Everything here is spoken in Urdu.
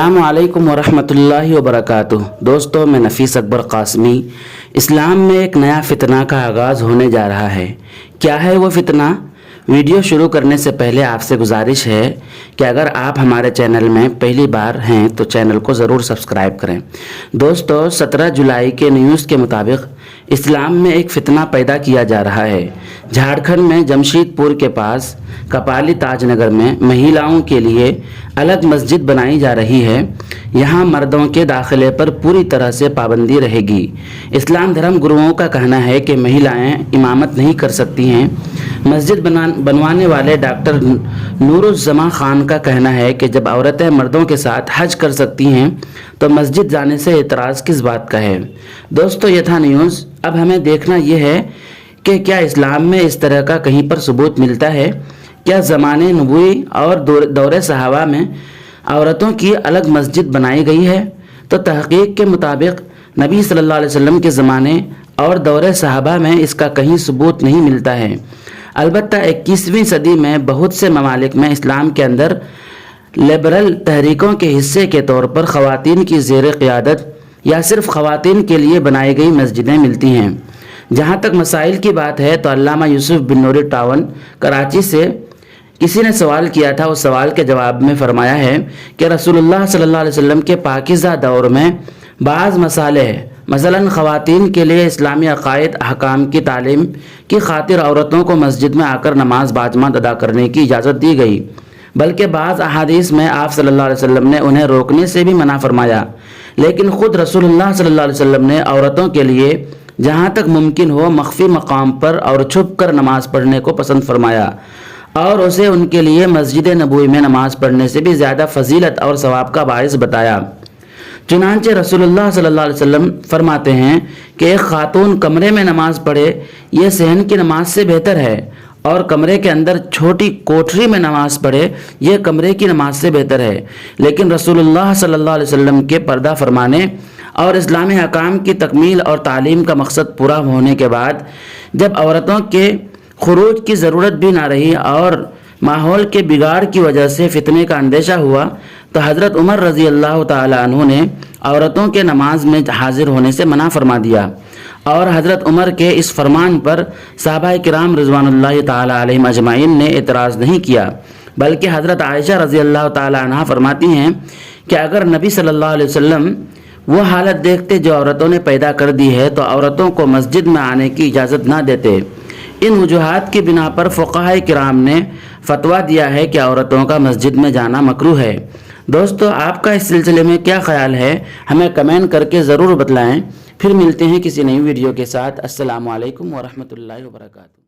السلام علیکم ورحمۃ اللہ وبرکاتہ۔ دوستو، میں نفیس اکبر قاسمی۔ اسلام میں ایک نیا فتنہ کا آغاز ہونے جا رہا ہے۔ کیا ہے وہ فتنہ؟ ویڈیو شروع کرنے سے پہلے آپ سے گزارش ہے کہ اگر آپ ہمارے چینل میں پہلی بار ہیں تو چینل کو ضرور سبسکرائب کریں۔ دوستو، 17 جولائی کے نیوز کے مطابق اسلام میں ایک فتنہ پیدا کیا جا رہا ہے۔ جھارکھنڈ میں جمشید پور کے پاس کپالی تاج نگر میں مہیلاؤں کے لیے الگ مسجد بنائی جا رہی ہے۔ یہاں مردوں کے داخلے پر پوری طرح سے پابندی رہے گی۔ اسلام دھرم گروؤں کا کہنا ہے کہ مہیلائیں امامت نہیں کر سکتی ہیں۔ مسجد بنوانے والے ڈاکٹر نور الزما خان کا کہنا ہے کہ جب عورتیں مردوں کے ساتھ حج کر سکتی ہیں تو مسجد جانے سے اعتراض کس بات کا ہے؟ دوستو، یہ تھا نیوز۔ اب ہمیں دیکھنا یہ ہے کہ کیا اسلام میں اس طرح کا کہیں پر ثبوت ملتا ہے؟ کیا زمانے نبوی اور دور صحابہ میں عورتوں کی الگ مسجد بنائی گئی ہے؟ تو تحقیق کے مطابق نبی صلی اللہ علیہ وسلم کے زمانے اور دور صحابہ میں اس کا کہیں ثبوت نہیں ملتا ہے۔ البتہ 21ویں صدی میں بہت سے ممالک میں اسلام کے اندر لبرل تحریکوں کے حصے کے طور پر خواتین کی زیر قیادت یا صرف خواتین کے لیے بنائی گئی مسجدیں ملتی ہیں۔ جہاں تک مسائل کی بات ہے تو علامہ یوسف بن نوری ٹاون کراچی سے کسی نے سوال کیا تھا۔ اس سوال کے جواب میں فرمایا ہے کہ رسول اللہ صلی اللہ علیہ وسلم کے پاکیزہ دور میں بعض مسائل مثلاً خواتین کے لیے اسلامی عقائد احکام کی تعلیم کی خاطر عورتوں کو مسجد میں آ کر نماز باجماعت ادا کرنے کی اجازت دی گئی، بلکہ بعض احادیث میں آپ صلی اللہ علیہ وسلم نے انہیں روکنے سے بھی منع فرمایا، لیکن خود رسول اللہ صلی اللہ علیہ وسلم نے عورتوں کے لیے جہاں تک ممکن ہو مخفی مقام پر اور چھپ کر نماز پڑھنے کو پسند فرمایا اور اسے ان کے لیے مسجد نبوی میں نماز پڑھنے سے بھی زیادہ فضیلت اور ثواب کا باعث بتایا۔ چنانچہ رسول اللہ صلی اللہ علیہ وسلم فرماتے ہیں کہ ایک خاتون کمرے میں نماز پڑھے یہ صحن کی نماز سے بہتر ہے، اور کمرے کے اندر چھوٹی کوٹری میں نماز پڑھے یہ کمرے کی نماز سے بہتر ہے۔ لیکن رسول اللہ صلی اللہ علیہ وسلم کے پردہ فرمانے اور اسلامی حکام کی تکمیل اور تعلیم کا مقصد پورا ہونے کے بعد جب عورتوں کے خروج کی ضرورت بھی نہ رہی اور ماحول کے بگاڑ کی وجہ سے فتنے کا اندیشہ ہوا تو حضرت عمر رضی اللہ تعالی عنہ نے عورتوں کے نماز میں حاضر ہونے سے منع فرما دیا، اور حضرت عمر کے اس فرمان پر صحابہ کرام رضوان اللہ تعالی علیہم اجمعین نے اعتراض نہیں کیا، بلکہ حضرت عائشہ رضی اللہ تعالی عنہ فرماتی ہیں کہ اگر نبی صلی اللہ علیہ وسلم وہ حالت دیکھتے جو عورتوں نے پیدا کر دی ہے تو عورتوں کو مسجد میں آنے کی اجازت نہ دیتے۔ ان وجوہات کی بنا پر فقہاء کرام نے فتویٰ دیا ہے کہ عورتوں کا مسجد میں جانا مکروہ ہے۔ دوستو، آپ کا اس سلسلے میں کیا خیال ہے؟ ہمیں کمنٹ کر کے ضرور بتلائیں۔ پھر ملتے ہیں کسی نئی ویڈیو کے ساتھ۔ السلام علیکم ورحمۃ اللہ وبرکاتہ۔